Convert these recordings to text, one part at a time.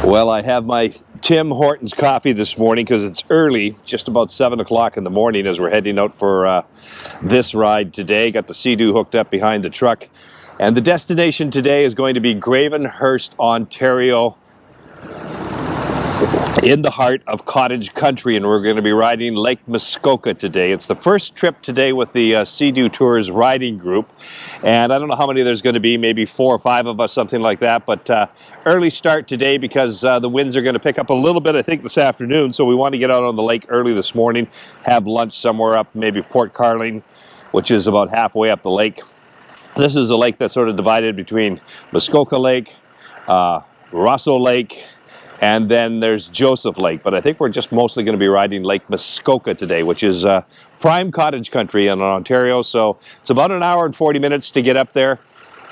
Well, I have my Tim Hortons coffee this morning because it's early, just about 7 o'clock in the morning as we're heading out for this ride today. Got the Sea-Doo hooked up behind the truck. And the destination today is going to be Gravenhurst, Ontario, in the heart of cottage country, and we're going to be riding Lake Muskoka today. It's the first trip today with the Sea-Doo Tours riding group, and I don't know how many there's going to be, maybe 4 or 5 of us, something like that, but early start today because the winds are going to pick up a little bit, I think, this afternoon, so we want to get out on the lake early this morning, have lunch somewhere up, maybe Port Carling, which is about halfway up the lake. This is a lake that's sort of divided between Muskoka Lake, Rosso Lake, and then there's Joseph Lake, but I think we're just mostly going to be riding Lake Muskoka today, which is prime cottage country in Ontario. So it's about an hour and 40 minutes to get up there,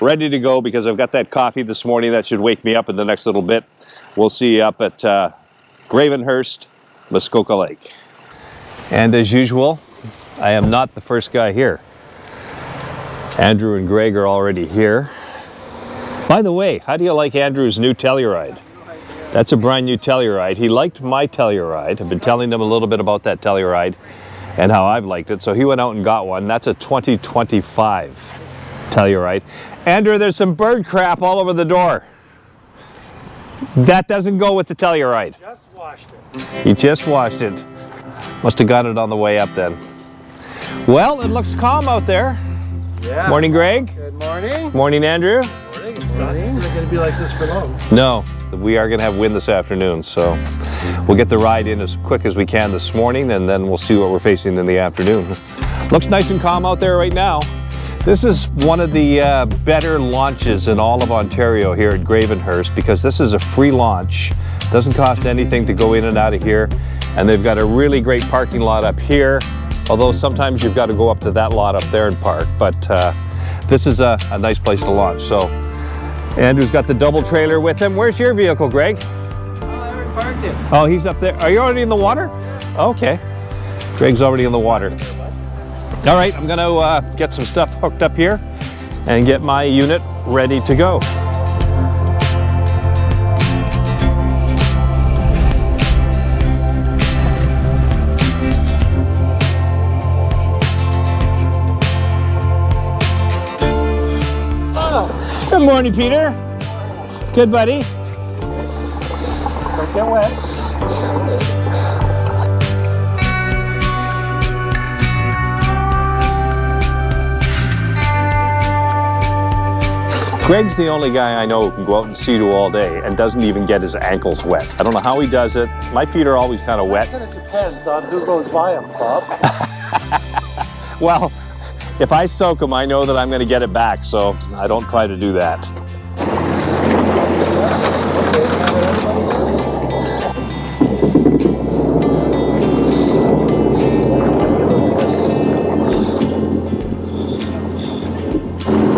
ready to go because I've got that coffee this morning. That should wake me up in the next little bit. We'll see you up at Gravenhurst, Muskoka Lake. And as usual, I am not the first guy here. Andrew and Greg are already here. By the way, how do you like Andrew's new Telluride? That's a brand new Telluride. He liked my Telluride. I've been telling him a little bit about that Telluride and how I've liked it. So he went out and got one. That's a 2025 Telluride. Andrew, there's some bird crap all over the door. That doesn't go with the Telluride. Just washed it. He just washed it. Must have got it on the way up then. Well, it looks calm out there. Yeah. Morning, Greg. Good morning. Morning, Andrew. Morning. It's not going to be like this for long. No. We are going to have wind this afternoon, so we'll get the ride in as quick as we can this morning, and then we'll see what we're facing in the afternoon. Looks nice and calm out there right now. This is one of the better launches in all of Ontario here at Gravenhurst because this is a free launch. Doesn't cost anything to go in and out of here, and they've got a really great parking lot up here, although sometimes you've got to go up to that lot up there and park, but this is a nice place to launch. So Andrew's got the double trailer with him. Where's your vehicle, Greg? Oh, I already parked it. Oh, he's up there. Are you already in the water? Okay. Greg's already in the water. All right, I'm going to get some stuff hooked up here and get my unit ready to go. Good morning, Peter. Good, buddy. Don't get wet. Greg's the only guy I know who can go out and Sea-Doo all day and doesn't even get his ankles wet. I don't know how he does it. My feet are always kind of wet. It kind of depends on who goes by him, Bob. Well, if I soak them, I know that I'm going to get it back, so I don't try to do that.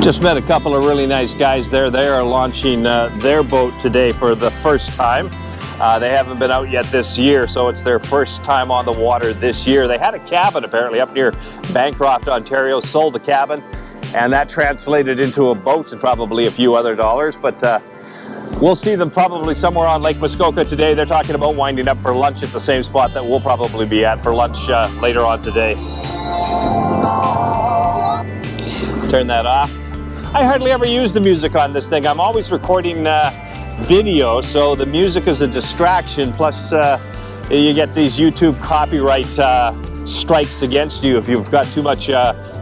Just met a couple of really nice guys there. They are launching their boat today for the first time. They haven't been out yet this year, so it's their first time on the water this year. They had a cabin apparently up near Bancroft, Ontario, sold the cabin, and that translated into a boat and probably a few other dollars, but we'll see them probably somewhere on Lake Muskoka today. They're talking about winding up for lunch at the same spot that we'll probably be at for lunch later on today. Turn that off. I hardly ever use the music on this thing. I'm always recording video, so the music is a distraction, plus you get these YouTube copyright strikes against you if you've got too much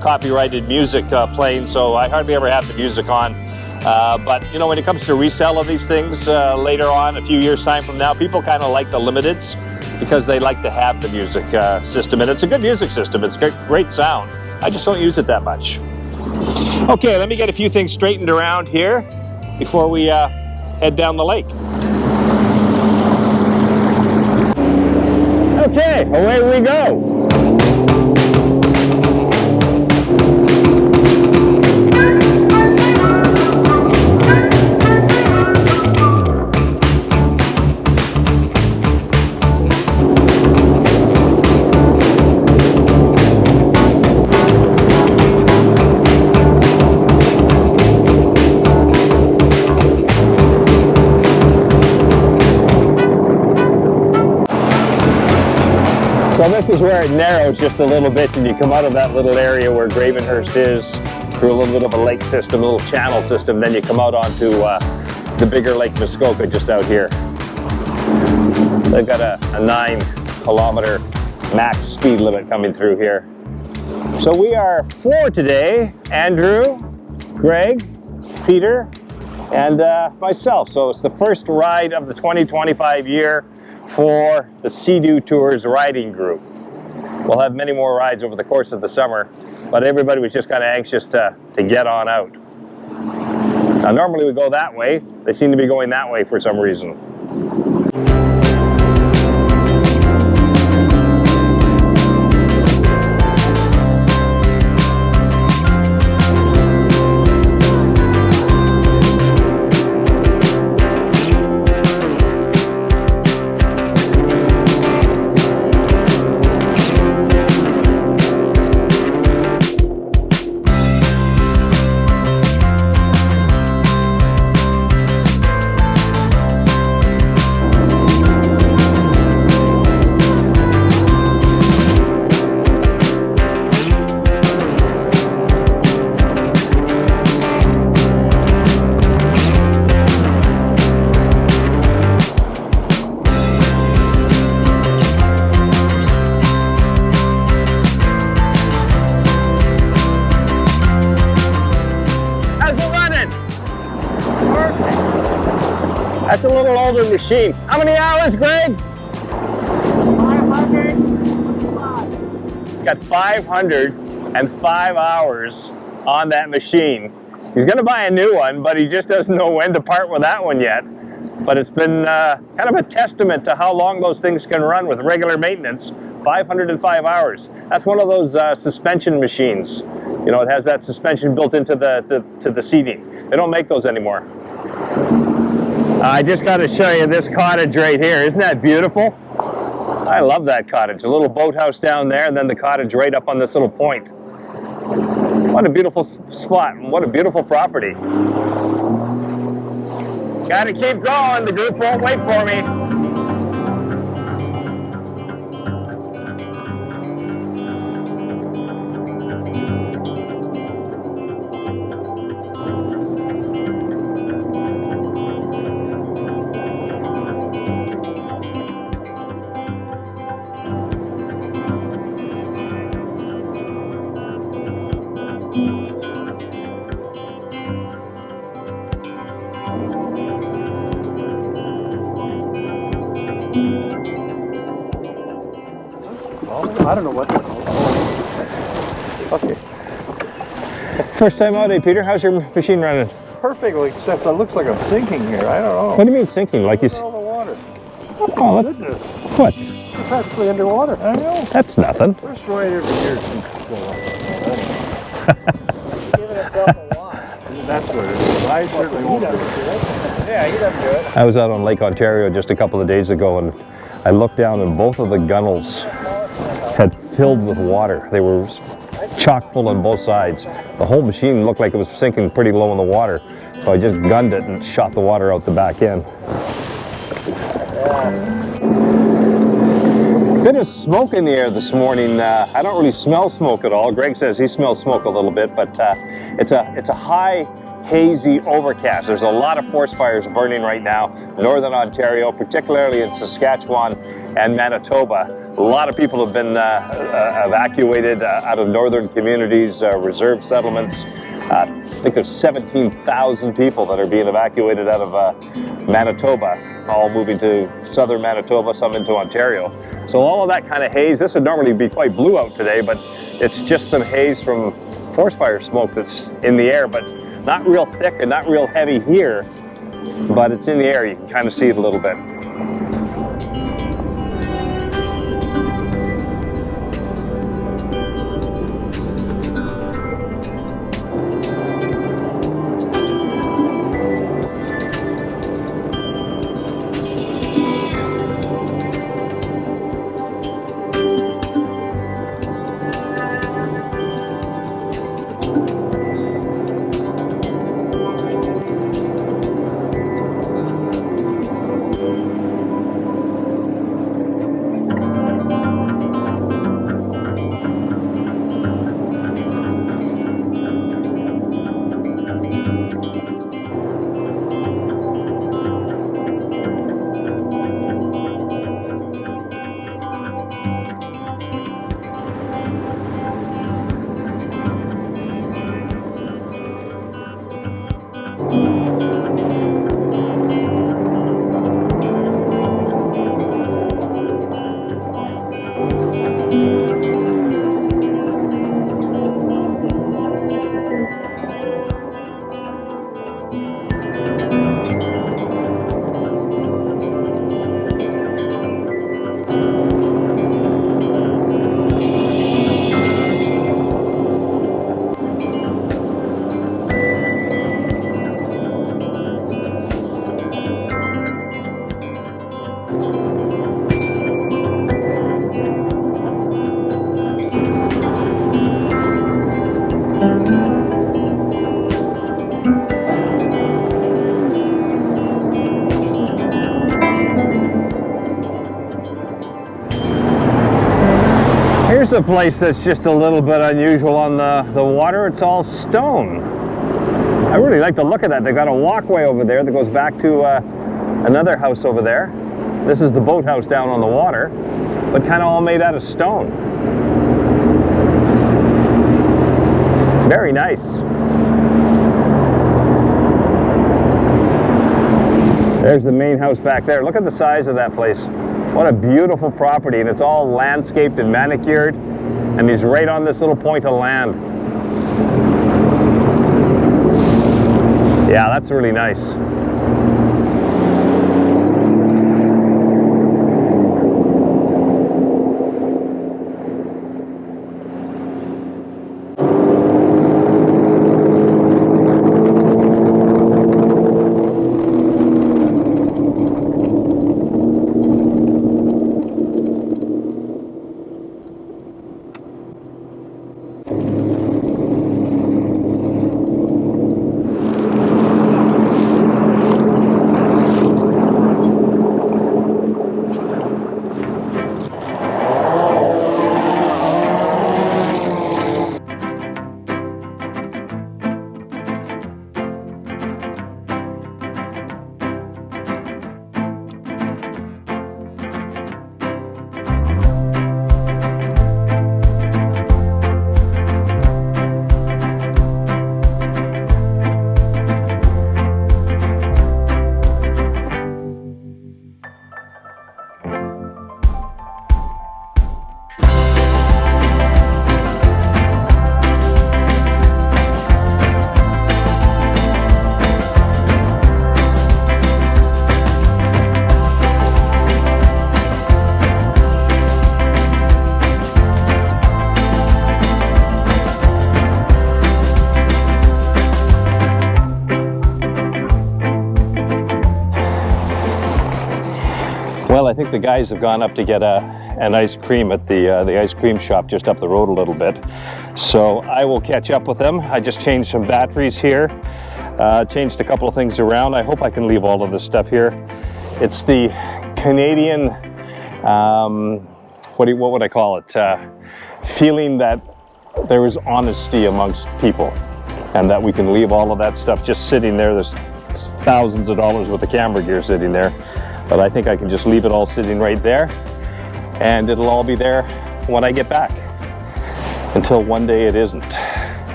copyrighted music playing, so I hardly ever have the music on. But you know, when it comes to resale of these things later on, a few years time from now, people kind of like the limiteds because they like to have the music system, and it's a good music system. It's great sound. I just don't use it that much. Okay, let me get a few things straightened around here before we head down the lake. Okay, away we go. So this is where it narrows just a little bit, and you come out of that little area where Gravenhurst is, through a little bit of a lake system, a little channel system, then you come out onto the bigger Lake Muskoka just out here. They've got a 9-kilometer max speed limit coming through here. So we are 4 today: Andrew, Greg, Peter, and myself. So it's the first ride of the 2025 year for the Seadoo Tours riding group. We'll have many more rides over the course of the summer, but everybody was just kind of anxious to get on out. Now normally we go that way. They seem to be going that way for some reason. That's a little older machine. How many hours, Greg? 505. It's got 505 hours on that machine. He's going to buy a new one, but he just doesn't know when to part with that one yet. But it's been kind of a testament to how long those things can run with regular maintenance. 505 hours. That's one of those suspension machines. You know, it has that suspension built into the seating. They don't make those anymore. I just got to show you this cottage right here. Isn't that beautiful? I love that cottage. A little boathouse down there, and then the cottage right up on this little point. What a beautiful spot, and what a beautiful property. Got to keep going. The group won't wait for me. I don't know what they're called. Okay. First time out, eh, Peter? How's your machine running? Perfectly, except it looks like I'm sinking here. I don't know. What do you mean sinking? Like you? Look at all the water. Oh, Goodness. what? It's practically underwater. I know. That's nothing. First ride every year since giving itself a lot. That's what it is. I certainly won't do it. Yeah, he doesn't do it. I was out on Lake Ontario just a couple of days ago, and I looked down, and both of the gunnels had filled with water. They were chock full on both sides. The whole machine looked like it was sinking pretty low in the water. So I just gunned it and shot the water out the back end. Bit of smoke in the air this morning. I don't really smell smoke at all. Greg says he smells smoke a little bit, but it's a high, hazy overcast. There's a lot of forest fires burning right now. Northern Ontario, particularly in Saskatchewan and Manitoba. A lot of people have been evacuated out of northern communities, reserve settlements. I think there's 17,000 people that are being evacuated out of Manitoba, all moving to southern Manitoba, some into Ontario. So all of that kind of haze, this would normally be quite blue out today, but it's just some haze from forest fire smoke that's in the air, but not real thick and not real heavy here, but it's in the air. You can kind of see it a little bit. Here's a place that's just a little bit unusual on the water. It's all stone. I really like the look of that. They've got a walkway over there that goes back to another house over there. This is the boathouse down on the water, but kind of all made out of stone. Very nice. There's the main house back there. Look at the size of that place. What a beautiful property, and it's all landscaped and manicured, and he's right on this little point of land. Yeah, that's really nice. Well, I think the guys have gone up to get an ice cream at the ice cream shop just up the road a little bit. So I will catch up with them. I just changed some batteries here, changed a couple of things around. I hope I can leave all of this stuff here. It's the Canadian, what would I call it? Feeling that there is honesty amongst people and that we can leave all of that stuff just sitting there. There's thousands of dollars worth of camera gear sitting there. But I think I can just leave it all sitting right there, and it'll all be there when I get back, until one day it isn't.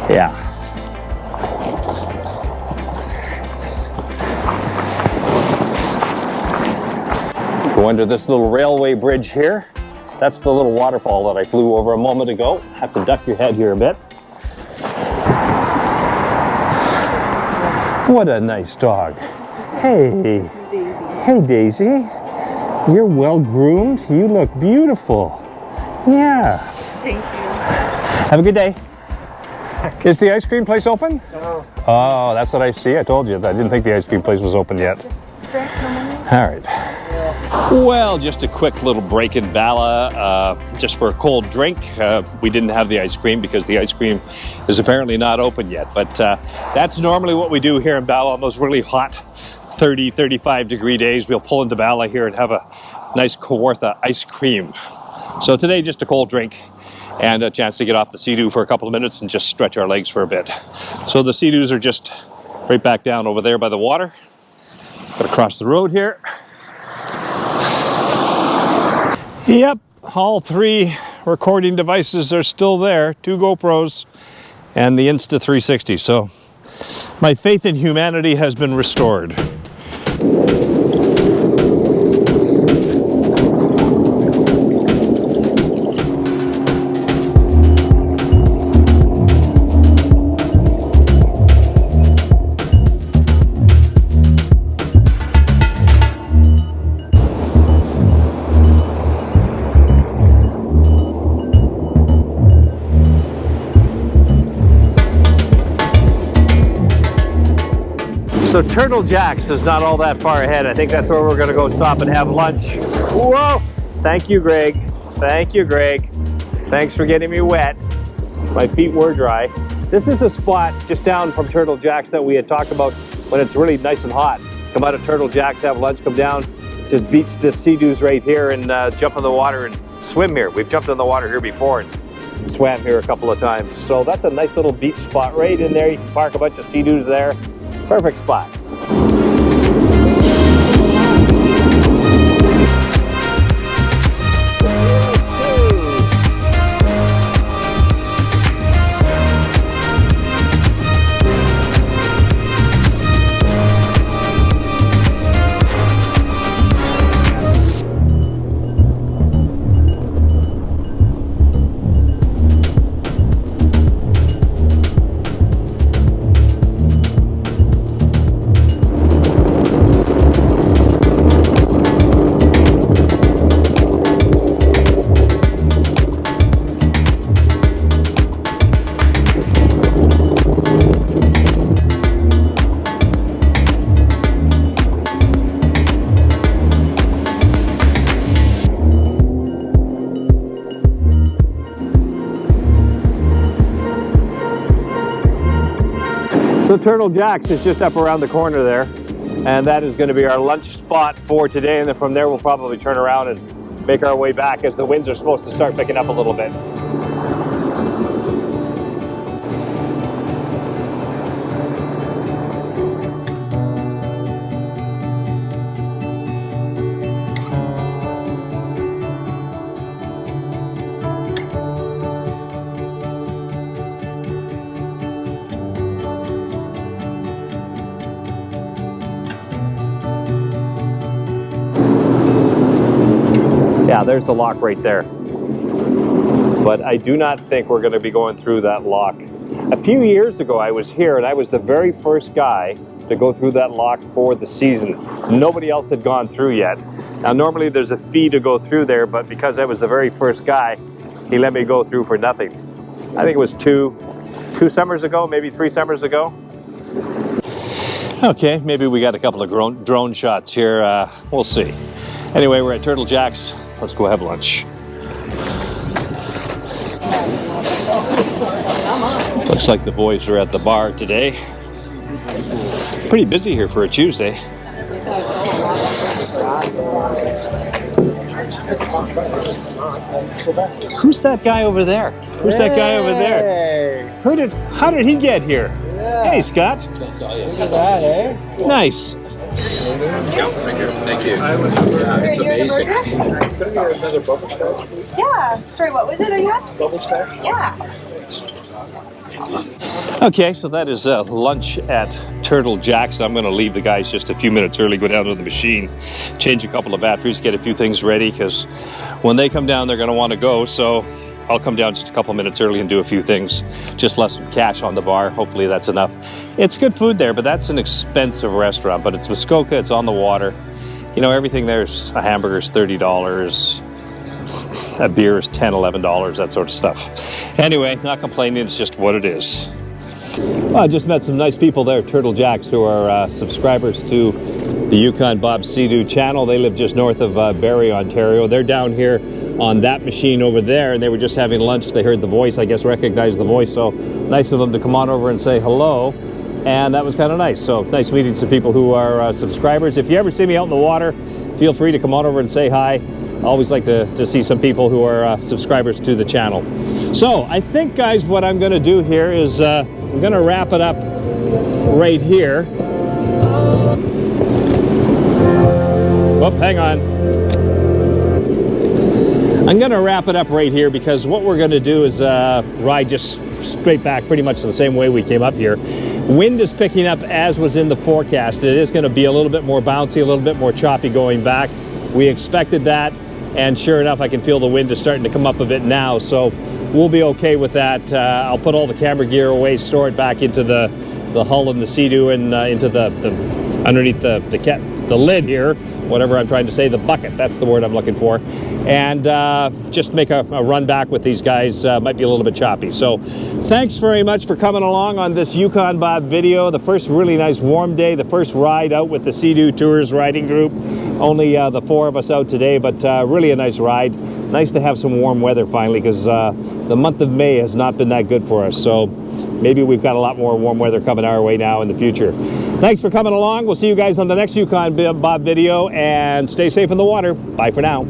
Yeah. Go under this little railway bridge here. That's the little waterfall that I flew over a moment ago. Have to duck your head here a bit. What a nice dog. Hey. Hey, Daisy. You're well groomed. You look beautiful. Yeah. Thank you. Have a good day. Is the ice cream place open? No. Oh, that's what I see. I told you. I didn't think the ice cream place was open yet. All right. Well, just a quick little break in Bala, just for a cold drink. We didn't have the ice cream because the ice cream is apparently not open yet. But that's normally what we do here in Bala on those really hot 30, 35 degree days. We'll pull into Bala here and have a nice Kawartha ice cream. So today, just a cold drink and a chance to get off the Seadoo for a couple of minutes and just stretch our legs for a bit. So the Seadoos are just right back down over there by the water. Got to cross the road here. Yep, all three recording devices are still there. 2 GoPros and the Insta360. So my faith in humanity has been restored. So Turtle Jack's is not all that far ahead. I think that's where we're gonna go stop and have lunch. Whoa! Thank you, Greg. Thank you, Greg. Thanks for getting me wet. My feet were dry. This is a spot just down from Turtle Jack's that we had talked about when it's really nice and hot. Come out of Turtle Jack's, have lunch, come down, just beach the Seadoos right here and jump in the water and swim here. We've jumped in the water here before and swam here a couple of times. So that's a nice little beach spot right in there. You can park a bunch of Sea-Doos there. Perfect spot. So Turtle Jack's is just up around the corner there, and that is going to be our lunch spot for today, and then from there we'll probably turn around and make our way back as the winds are supposed to start picking up a little bit. Yeah, there's the lock right there. But I do not think we're going to be going through that lock. A few years ago I was here and I was the very first guy to go through that lock for the season. Nobody else had gone through yet. Now normally there's a fee to go through there, but because I was the very first guy, he let me go through for nothing. I think it was two summers ago, maybe 3 summers ago. Okay, maybe we got a couple of drone shots here. We'll see. Anyway, we're at Turtle Jack's. Let's go have lunch. Looks like the boys are at the bar today. Pretty busy here for a Tuesday. Who's that guy over there? Who's that guy over there? How did he get here? Yeah. Hey, Scott. Look at that, eh? Nice. Thank you. It's amazing. Yeah. Sorry, what was it that you had? Bubble stack? Yeah. Okay, so that is lunch at Turtle Jack's. I'm going to leave the guys just a few minutes early, go down to the machine, change a couple of batteries, get a few things ready, because when they come down, they're going to want to go. So I'll come down just a couple minutes early and do a few things. Just left some cash on the bar. Hopefully that's enough. It's good food there, but that's an expensive restaurant. But it's Muskoka, it's on the water. You know, everything there's a hamburger's $30. A beer is $10, $11, that sort of stuff. Anyway, not complaining, it's just what it is. Well, I just met some nice people there, Turtle Jack's, who are subscribers to the Yukon Bob Sea-Doo channel. They live just north of Barrie, Ontario. They're down here on that machine over there, and they were just having lunch. They heard the voice, I guess recognized the voice, so nice of them to come on over and say hello. And that was kind of nice. So nice meeting some people who are subscribers. If you ever see me out in the water, feel free to come on over and say hi. I always like to see some people who are subscribers to the channel. So I think, guys, what I'm going to do here is I'm going to wrap it up right here. Whoop, hang on. I'm going to wrap it up right here because what we're going to do is ride just straight back pretty much the same way we came up here. Wind is picking up as was in the forecast. It is going to be a little bit more bouncy, a little bit more choppy going back. We expected that, and sure enough, I can feel the wind is starting to come up a bit now, so we'll be okay with that. I'll put all the camera gear away, store it back into the hull and the Sea-Doo and into the underneath the lid here, whatever I'm trying to say, the bucket, that's the word I'm looking for, and just make a run back with these guys. Might be a little bit choppy. So thanks very much for coming along on this Yukon Bob video. The first really nice warm day, the first ride out with the Sea-Doo Tours riding group. Only the 4 of us out today, but really a nice ride. Nice to have some warm weather finally, because the month of May has not been that good for us. So maybe we've got a lot more warm weather coming our way now in the future. Thanks for coming along. We'll see you guys on the next Yukon Bob video, and stay safe in the water. Bye for now.